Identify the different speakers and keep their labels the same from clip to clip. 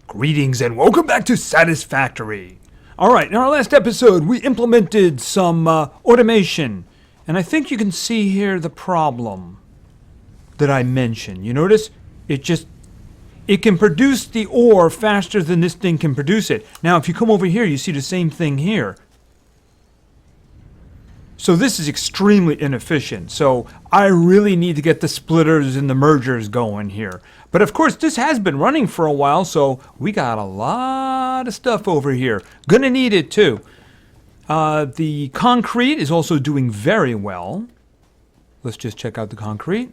Speaker 1: Greetings and welcome back to Satisfactory. Alright, in our last episode we implemented some automation. And I think you can see here the problem that I mentioned. You notice? It can produce the ore faster than this thing can produce it. Now if you come over here, you see the same thing here. So this is extremely inefficient. So I really need to get the splitters and the mergers going here. But of course this has been running for a while, so we got a lot of stuff over here. Gonna need it too. The concrete is also doing very well. Let's just check out the concrete.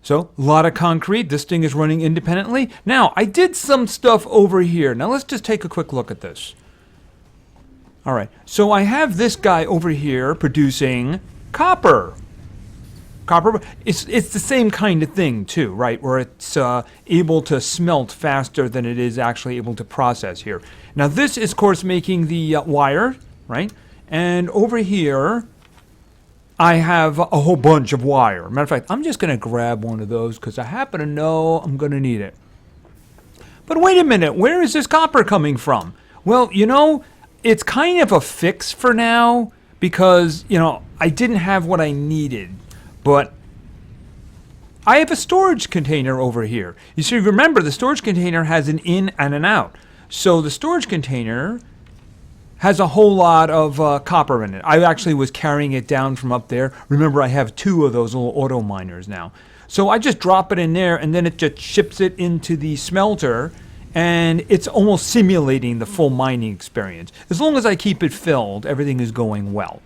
Speaker 1: So, a lot of concrete. This thing is running independently. Now, I did some stuff over here. Now let's just take a quick look at this. Alright, so I have this guy over here producing copper. Copper, it's the same kind of thing too, right? Where it's able to smelt faster than it is actually able to process here. Now this is, of course, making the wire, right? And over here, I have a whole bunch of wire. Matter of fact, I'm just going to grab one of those because I happen to know I'm going to need it. But wait a minute, where is this copper coming from? Well, you know, it's kind of a fix for now because, you know, I didn't have what I needed. But I have a storage container over here. You see, remember, the storage container has an in and an out. So the storage container has a whole lot of copper in it. I actually was carrying it down from up there. Remember, I have 2 of those little auto miners now. So I just drop it in there, and then it just ships it into the smelter, and it's almost simulating the full mining experience. As long as I keep it filled, everything is going well.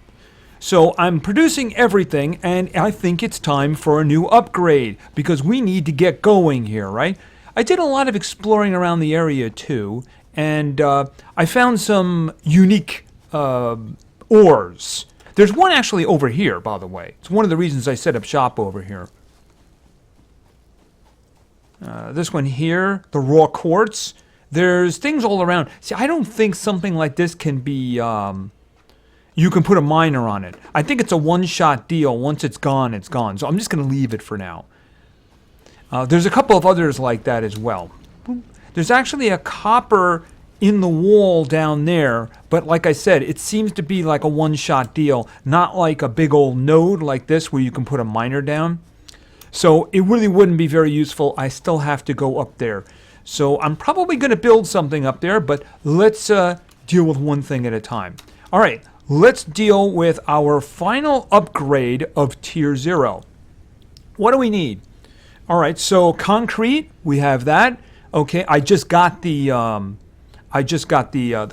Speaker 1: So I'm producing everything, and I think it's time for a new upgrade, because we need to get going here, right? I did a lot of exploring around the area, too, and I found some unique ores. There's one actually over here, by the way. It's one of the reasons I set up shop over here. This one here, the raw quartz. There's things all around. See, I don't think something like this can be... you can put a miner on it. I think it's a one-shot deal. Once it's gone, it's gone. So I'm just going to leave it for now. There's a couple of others like that as well. There's actually a copper in the wall down there, but like I said, it seems to be like a one-shot deal, not like a big old node like this where you can put a miner down. So it really wouldn't be very useful. I still have to go up there. So I'm probably going to build something up there, but let's deal with one thing at a time. All right, let's deal with our final upgrade of Tier 0. What do we need? All right, so concrete, we have that. Okay, I just got the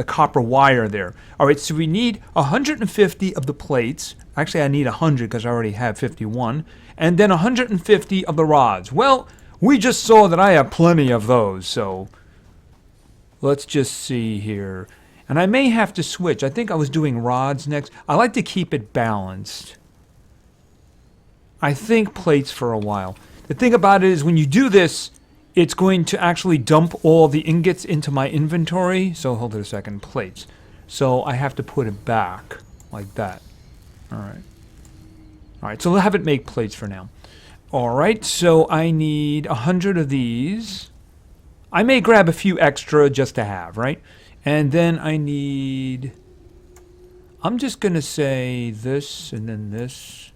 Speaker 1: copper wire there. All right, so we need 150 of the plates. Actually, I need 100 because I already have 51. And then 150 of the rods. Well, we just saw that I have plenty of those, so let's just see here. And I may have to switch. I think I was doing rods next. I like to keep it balanced. I think plates for a while. The thing about it is when you do this, it's going to actually dump all the ingots into my inventory. So hold it a second, plates. So I have to put it back like that. All right. All right, so we'll have it make plates for now. All right, so I need 100 of these. I may grab a few extra just to have, right? And then I need... I'm just going to say this and then this.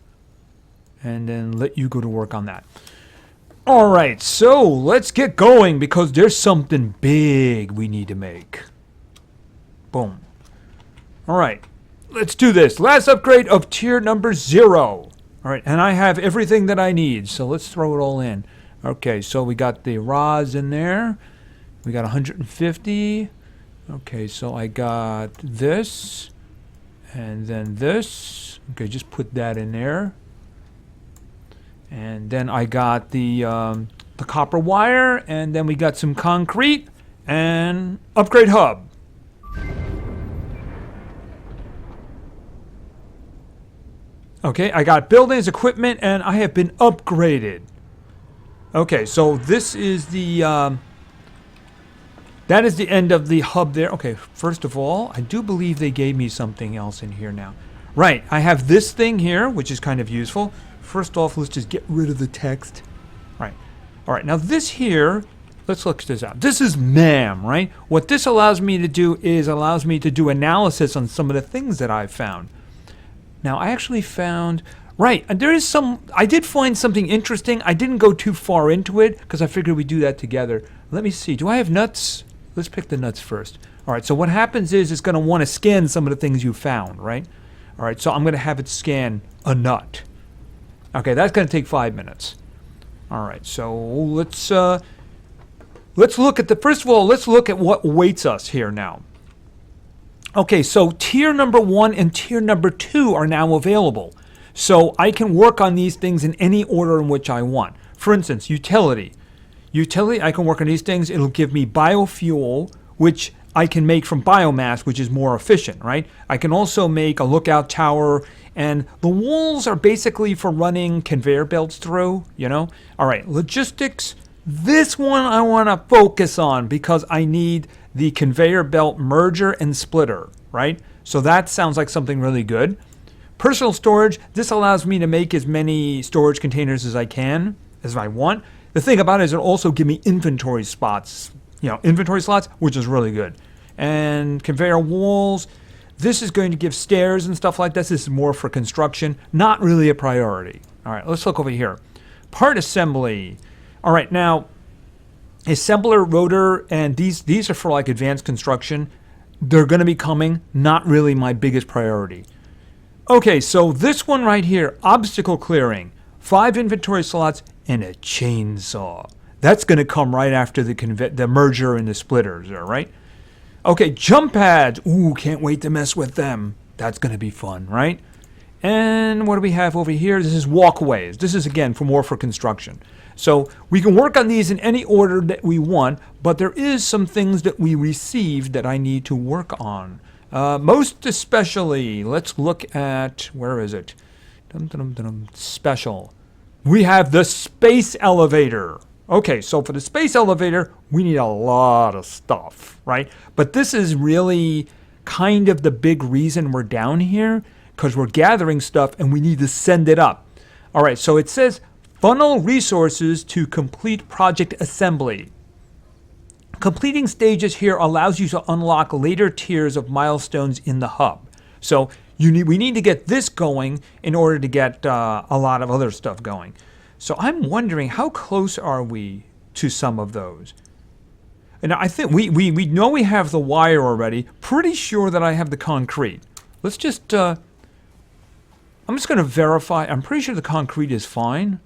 Speaker 1: And then let you go to work on that. All right, so let's get going because there's something big we need to make. Boom. All right, let's do this. Last upgrade of tier number 0. All right, and I have everything that I need, so let's throw it all in. Okay, so we got the rods in there. We got 150. Okay, so I got this and then this. Okay, just put that in there. And then I got the copper wire, and then we got some concrete and upgrade hub. Okay, I got buildings, equipment, and I have been upgraded. Okay, so this is the that is the end of the hub there. Okay, first of all, I do believe they gave me something else in here now. Right, I have this thing here, which is kind of useful. First off, let's just get rid of the text. All right, now this here Let's look this out. This is MAM, right? What this allows me to do is allows me to do analysis on some of the things that I've found. Now, I actually found, right, there is some, I did find something interesting. I didn't go too far into it because I figured we'd do that together. Let me see. Do I have nuts? Let's pick the nuts first. All right, so what happens is it's going to want to scan some of the things you found, right? All right, so I'm going to have it scan a nut. Okay, that's going to take 5 minutes. All right, so let's look at first of all, let's look at what awaits us here now. Okay, so tier number 1 and tier number 2 are now available. So I can work on these things in any order in which I want. For instance, utility. Utility, I can work on these things. It'll give me biofuel, which I can make from biomass, which is more efficient, right? I can also make a lookout tower, and the walls are basically for running conveyor belts through, you know? All right, logistics. This one I want to focus on because I need the conveyor belt merger and splitter, right? So that sounds like something really good. Personal storage, this allows me to make as many storage containers as I can, as I want. The thing about it is it'll also give me inventory spots, inventory slots, which is really good. And conveyor walls, this is going to give stairs and stuff like this. This is more for construction, not really a priority. All right, let's look over here. Part assembly. All right, now, assembler, rotor, and these are for like advanced construction. They're going to be coming, not really my biggest priority. Okay, so this one right here, obstacle clearing, 5 inventory slots, and a chainsaw. That's going to come right after the merger and the splitters, all right? Okay, jump pads. Ooh, can't wait to mess with them. That's going to be fun, right? And what do we have over here? This is walkways. This is, again, more for construction. So we can work on these in any order that we want, but there is some things that we received that I need to work on. Most especially, let's look at, where is it? Special. We have the space elevator. Okay, so for the space elevator, we need a lot of stuff, right? But this is really kind of the big reason we're down here, because we're gathering stuff and we need to send it up. All right, so it says funnel resources to complete project assembly. Completing stages here allows you to unlock later tiers of milestones in the hub. So we need to get this going in order to get a lot of other stuff going. So I'm wondering, how close are we to some of those? And I think we know we have the wire already. Pretty sure that I have the concrete. Let's just, I'm just going to verify. I'm pretty sure the concrete is fine.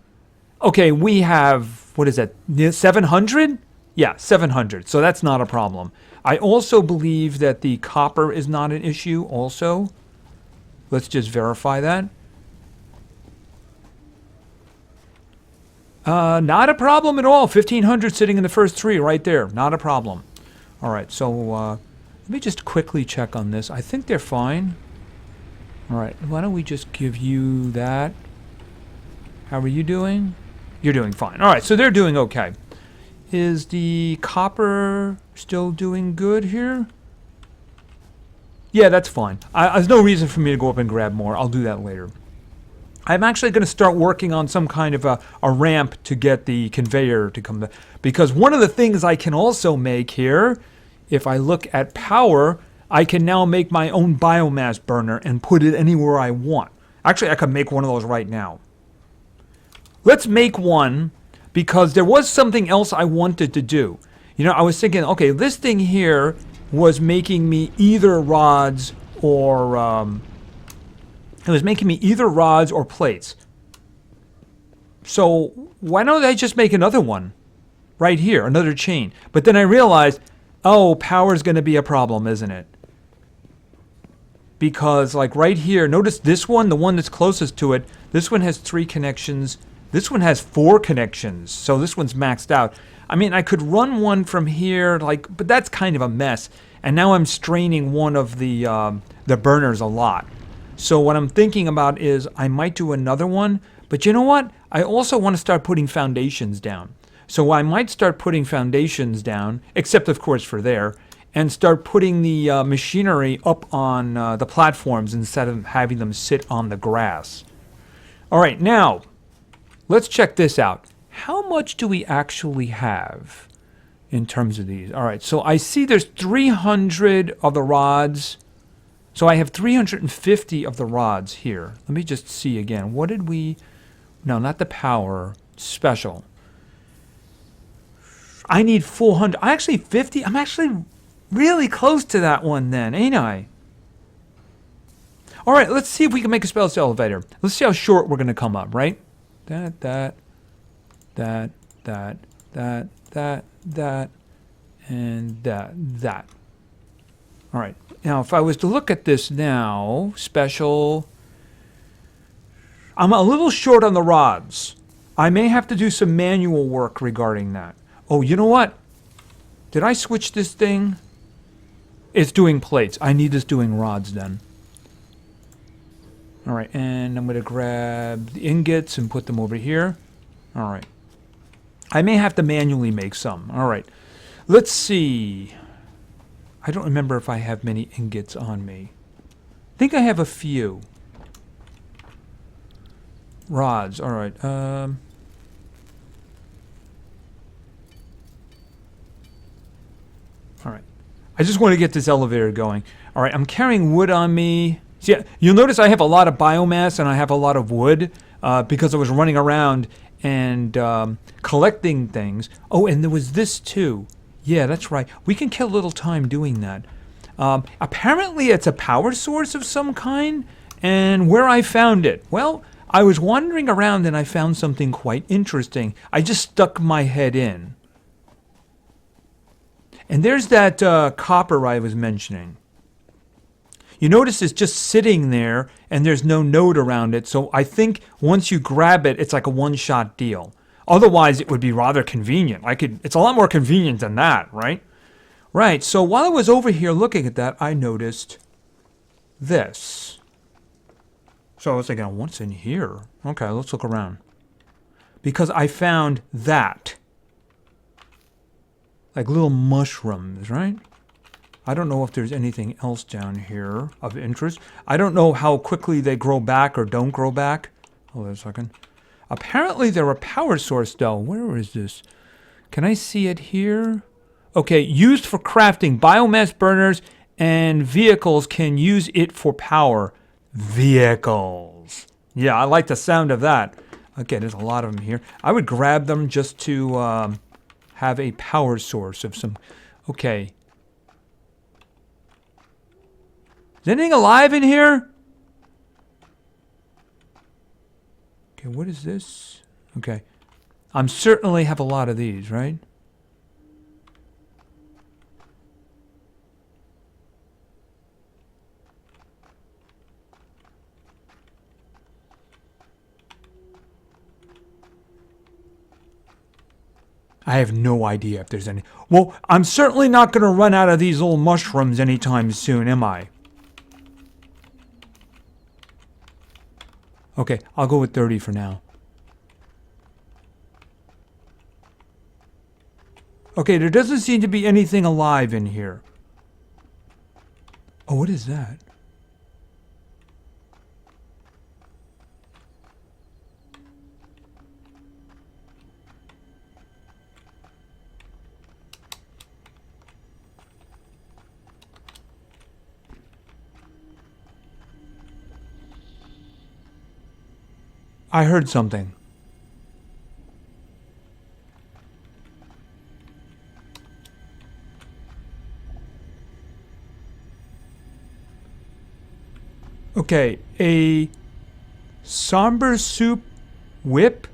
Speaker 1: Okay, we have, what is that, 700? Yeah, 700. So that's not a problem. I also believe that the copper is not an issue also. Let's just verify that. Not a problem at all. 1,500 sitting in the first 3 right there. Not a problem. All right, so let me just quickly check on this. I think they're fine. All right, why don't we just give you that? How are you doing? You're doing fine. All right, so they're doing okay. Is the copper still doing good here? Yeah, that's fine. There's no reason for me to go up and grab more. I'll do that later. I'm actually going to start working on some kind of a ramp to get the conveyor to come. Because one of the things I can also make here, if I look at power, I can now make my own biomass burner and put it anywhere I want. Actually, I could make one of those right now. Let's make one, because there was something else I wanted to do. I was thinking, okay, this thing here was making me either rods or... It was making me either rods or plates. So why don't I just make another one right here, another chain? But then I realized, oh, power's going to be a problem, isn't it? Because like right here, notice this one, the one that's closest to it, this one has 3 connections. This one has 4 connections. So this one's maxed out. I mean, I could run one from here, but that's kind of a mess. And now I'm straining one of the burners a lot. So what I'm thinking about is I might do another one, but you know what? I also want to start putting foundations down. So I might start putting foundations down, except of course for there, and start putting the machinery up on the platforms instead of having them sit on the grass. All right, now, let's check this out. How much do we actually have? in terms of these. All right, so I see there's 300 of the rods. So I have 350 of the rods here. Let me just see again. What did we... No, not the power. Special. I need 400. I actually 50. I'm actually really close to that one then, ain't I? All right, let's see if we can make a spell elevator. Let's see how short we're going to come up, right? That, and that. All right. Now, if I was to look at this now, special, I'm a little short on the rods. I may have to do some manual work regarding that. Oh, you know what? Did I switch this thing? It's doing plates. I need this doing rods then. All right, and I'm going to grab the ingots and put them over here. All right. I may have to manually make some. All right. Let's see. I don't remember if I have many ingots on me. I think I have a few. Rods. All right. All right. I just want to get this elevator going. All right. I'm carrying wood on me. So yeah, you'll notice I have a lot of biomass and I have a lot of wood because I was running around and collecting things. Oh, and there was this too. Yeah, that's right. We can kill a little time doing that. Apparently, it's a power source of some kind. And where I found it? Well, I was wandering around and I found something quite interesting. I just stuck my head in. And there's that copper I was mentioning. You notice it's just sitting there and there's no node around it. So I think once you grab it, it's like a one-shot deal. Otherwise, it would be rather convenient. It's a lot more convenient than that, right? Right, so while I was over here looking at that, I noticed this. So I was thinking, what's in here? Okay, let's look around. Because I found that. Like little mushrooms, right? I don't know if there's anything else down here of interest. I don't know how quickly they grow back or don't grow back. Hold on a second. Apparently they're a power source though. Where is this? Can I see it here? Okay, used for crafting. Biomass burners and vehicles can use it for power. Vehicles. Yeah, I like the sound of that. Okay, there's a lot of them here. I would grab them just to have a power source of some... Okay. Is anything alive in here? Okay, what is this? Okay. I'm certainly have a lot of these, right? I have no idea if there's any. Well, I'm certainly not going to run out of these little mushrooms anytime soon, am I? Okay, I'll go with 30 for now. Okay, there doesn't seem to be anything alive in here. Oh, what is that? I heard something. Okay, a somber soup whip?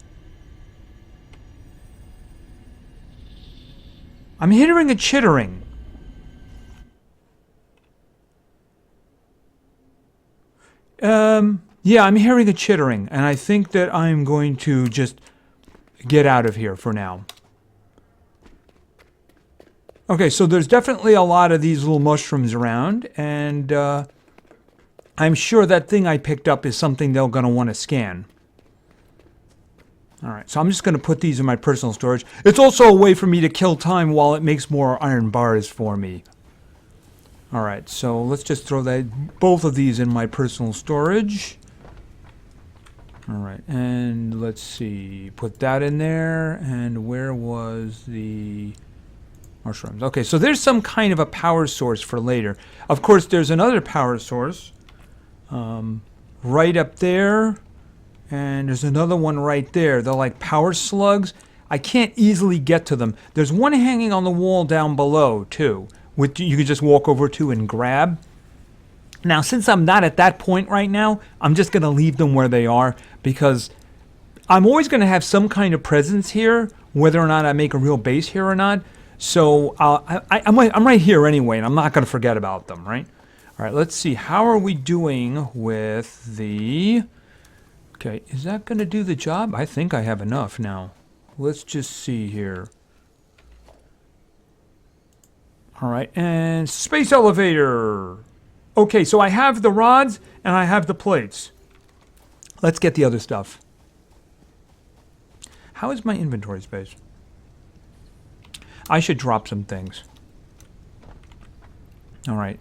Speaker 1: I'm hearing a chittering. Yeah, I'm hearing a chittering, and I think that I'm going to just get out of here for now. Okay, so there's definitely a lot of these little mushrooms around, and I'm sure that thing I picked up is something they're going to want to scan. All right, so I'm just going to put these in my personal storage. It's also a way for me to kill time while it makes more iron bars for me. All right, so let's just throw both of these in my personal storage. All right, and let's see, put that in there, and where was the Mushrooms. Okay, so there's some kind of a power source for later. Of course, there's another power source right up there. And there's another one right there. They're like power slugs. I can't easily get to them. There's one hanging on the wall down below, too, which you could just walk over to and grab. Now, since I'm not at that point right now, I'm just going to leave them where they are because I'm always going to have some kind of presence here, whether or not I make a real base here or not. So I'm right here anyway, and I'm not going to forget about them, right? All right, let's see. How are we doing with the... Okay, is that going to do the job? I think I have enough now. Let's just see here. All right, and space elevator. Okay, so I have the rods and I have the plates. Let's get the other stuff. How is my inventory space? I should drop some things. All right,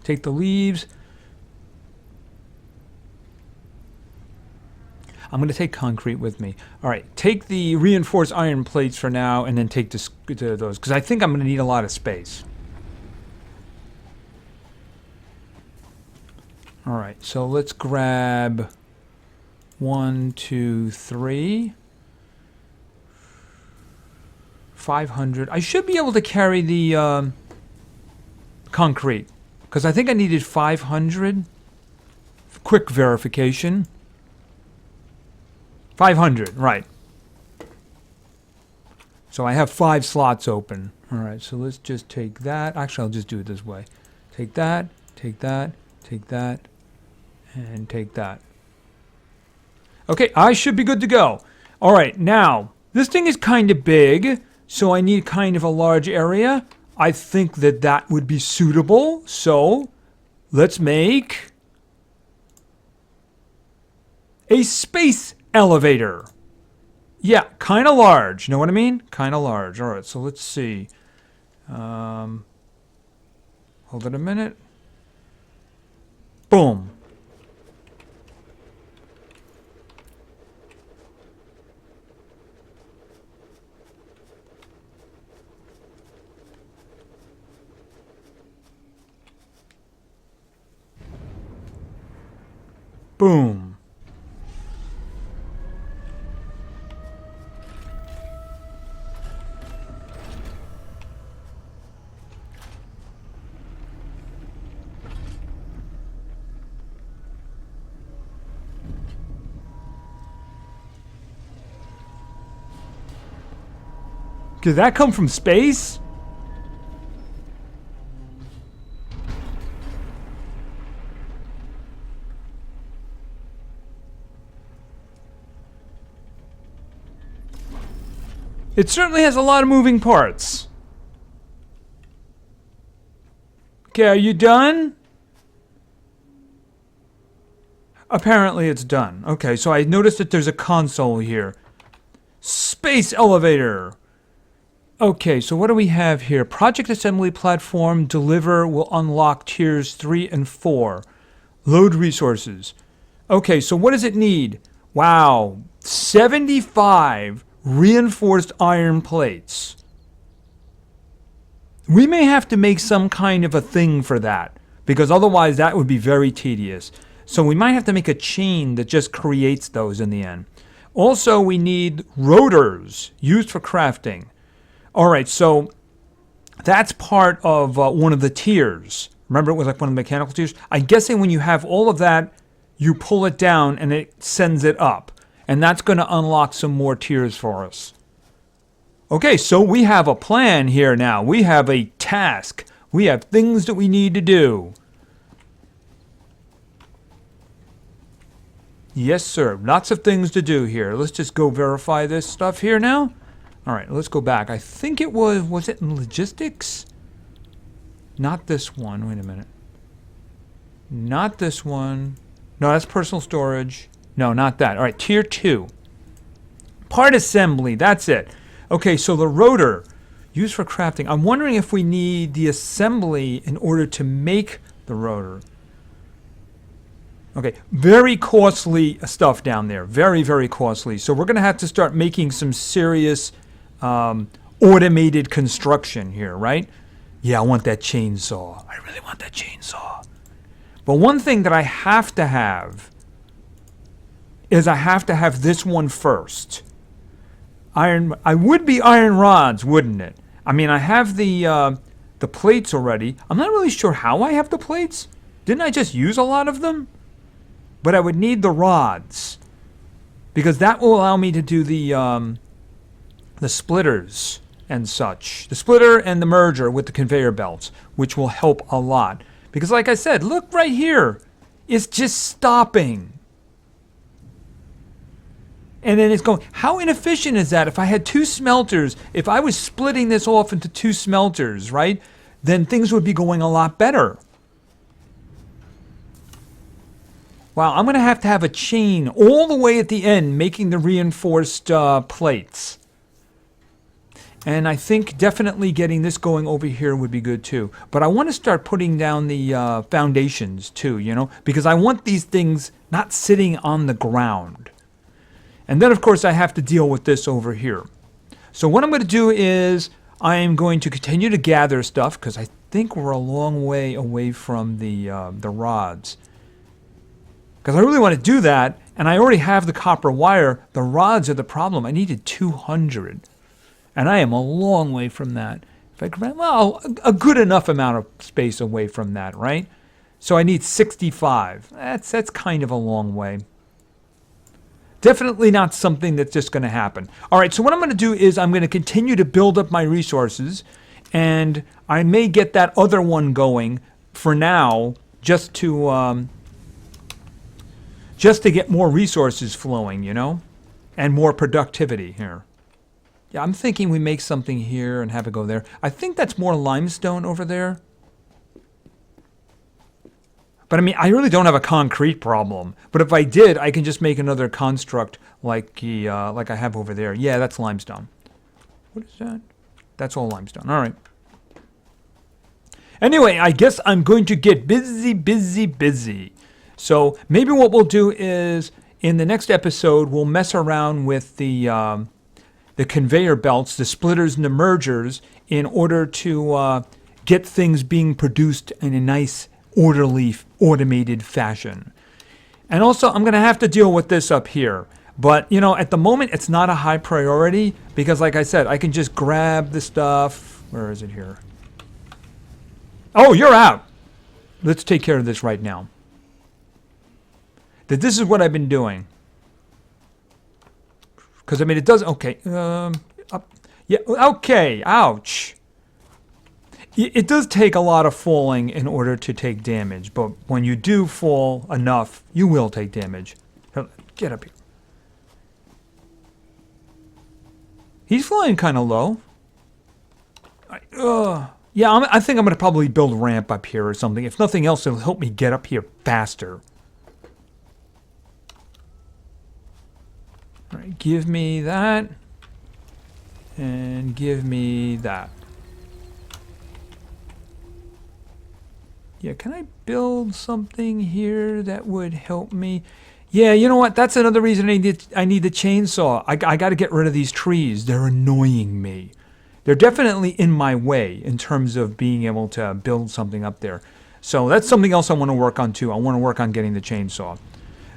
Speaker 1: take the leaves. I'm going to take concrete with me. All right, take the reinforced iron plates for now, and then take those, because I think I'm going to need a lot of space. All right, so let's grab 1, 2, 3. 500. I should be able to carry the concrete, because I think I needed 500. Quick verification. 500, right. So I have 5 slots open. All right, so let's just take that. Actually, I'll just do it this way. Take that, take that, take that, and take that. Okay, I should be good to go. All right, now, this thing is kind of big, so I need kind of a large area. I think that that would be suitable, so let's make a space elevator. Yeah, kind of large. You know what I mean? Kind of large. All right, so let's see. Hold it a minute. Boom. Boom. Did that come from space? It certainly has a lot of moving parts. Okay, are you done? Apparently it's done. Okay, so I noticed that there's a console here. Space elevator. Okay, so what do we have here? Project assembly platform, deliver will unlock tiers 3 and 4. Load resources. Okay, so what does it need? Wow, 75 reinforced iron plates. We may have to make some kind of a thing for that, because otherwise that would be very tedious. So we might have to make a chain that just creates those in the end. Also, we need rotors used for crafting. All right, so that's part of one of the tiers. Remember, it was like one of the mechanical tiers? I'm guessing when you have all of that, you pull it down and it sends it up. And that's going to unlock some more tiers for us. Okay, so we have a plan here now. We have a task. We have things that we need to do. Yes, sir. Lots of things to do here. Let's just go verify this stuff here now. All right, let's go back. I think it was it in logistics? Not this one. Wait a minute. Not this one. No, that's personal storage. No, not that. All right, tier 2. Part assembly, that's it. Okay, so the rotor, used for crafting. I'm wondering if we need the assembly in order to make the rotor. Okay, very costly stuff down there. Very, very costly. So we're going to have to start making some serious automated construction here, right? Yeah, I want that chainsaw. I really want that chainsaw. But one thing that I have to have is I have to have this one first. I would be iron rods, wouldn't it? I mean, I have the plates already. I'm not really sure how I have the plates. Didn't I just use a lot of them? But I would need the rods, because that will allow me to do the splitters and such. The splitter and the merger with the conveyor belts, which will help a lot. Because like I said, look right here. It's just stopping. And then it's going. How inefficient is that? If I had 2 smelters, if I was splitting this off into 2 smelters, right, then things would be going a lot better. Wow, I'm going to have a chain all the way at the end making the reinforced plates. And I think definitely getting this going over here would be good too. But I want to start putting down the foundations too, you know, because I want these things not sitting on the ground. And then, of course, I have to deal with this over here. So what I'm going to do is I am going to continue to gather stuff, because I think we're a long way away from the rods. Because I really want to do that, and I already have the copper wire. The rods are the problem. I needed 200, and I am a long way from that. If I grab, well, a good enough amount of space away from that, right? So I need 65. That's kind of a long way. Definitely not something that's just going to happen. All right, so what I'm going to do is I'm going to continue to build up my resources, and I may get that other one going for now, just to get more resources flowing, you know, and more productivity here. Yeah, I'm thinking we make something here and have it go there. I think that's more limestone over there. But I mean, I really don't have a concrete problem. But if I did, I can just make another construct like I have over there. Yeah, that's limestone. What is that? That's all limestone. All right. Anyway, I guess I'm going to get busy. So maybe what we'll do is in the next episode, we'll mess around with the conveyor belts, the splitters and the mergers, in order to get things being produced in a nice, orderly, automated fashion. And also, I'm going to have to deal with this up here. But, you know, at the moment, it's not a high priority because, like I said, I can just grab the stuff. Where is it here? Oh, you're out. Let's take care of this right now. This is what I've been doing. Because, I mean, it does... Okay. Yeah, okay. Ouch. It does take a lot of falling in order to take damage, but when you do fall enough, you will take damage. Get up here. He's flying kind of low. Yeah, I think I'm going to probably build a ramp up here or something. If nothing else, it'll help me get up here faster. All right, give me that. And give me that. Yeah, can I build something here that would help me? Yeah, you know what? That's another reason I need the chainsaw. I got to get rid of these trees. They're annoying me. They're definitely in my way in terms of being able to build something up there. So that's something else I want to work on too. I want to work on getting the chainsaw.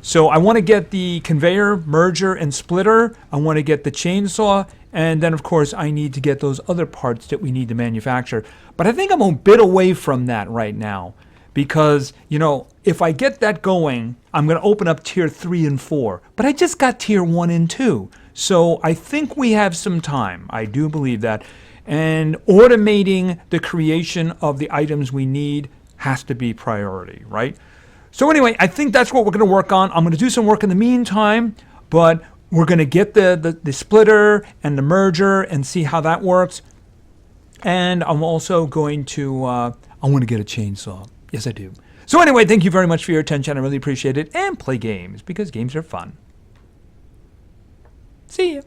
Speaker 1: So I want to get the conveyor, merger, and splitter. I want to get the chainsaw. And then, of course, I need to get those other parts that we need to manufacture. But I think I'm a bit away from that right now. Because, you know, if I get that going, I'm going to open up tier 3 and 4. But I just got tier 1 and 2. So I think we have some time. I do believe that. And automating the creation of the items we need has to be priority, right? So anyway, I think that's what we're going to work on. I'm going to do some work in the meantime, but we're going to get the splitter and the merger and see how that works. And I'm also going to, I want to get a chainsaw. Yes, I do. So anyway, thank you very much for your attention. I really appreciate it. And play games, because games are fun. See ya.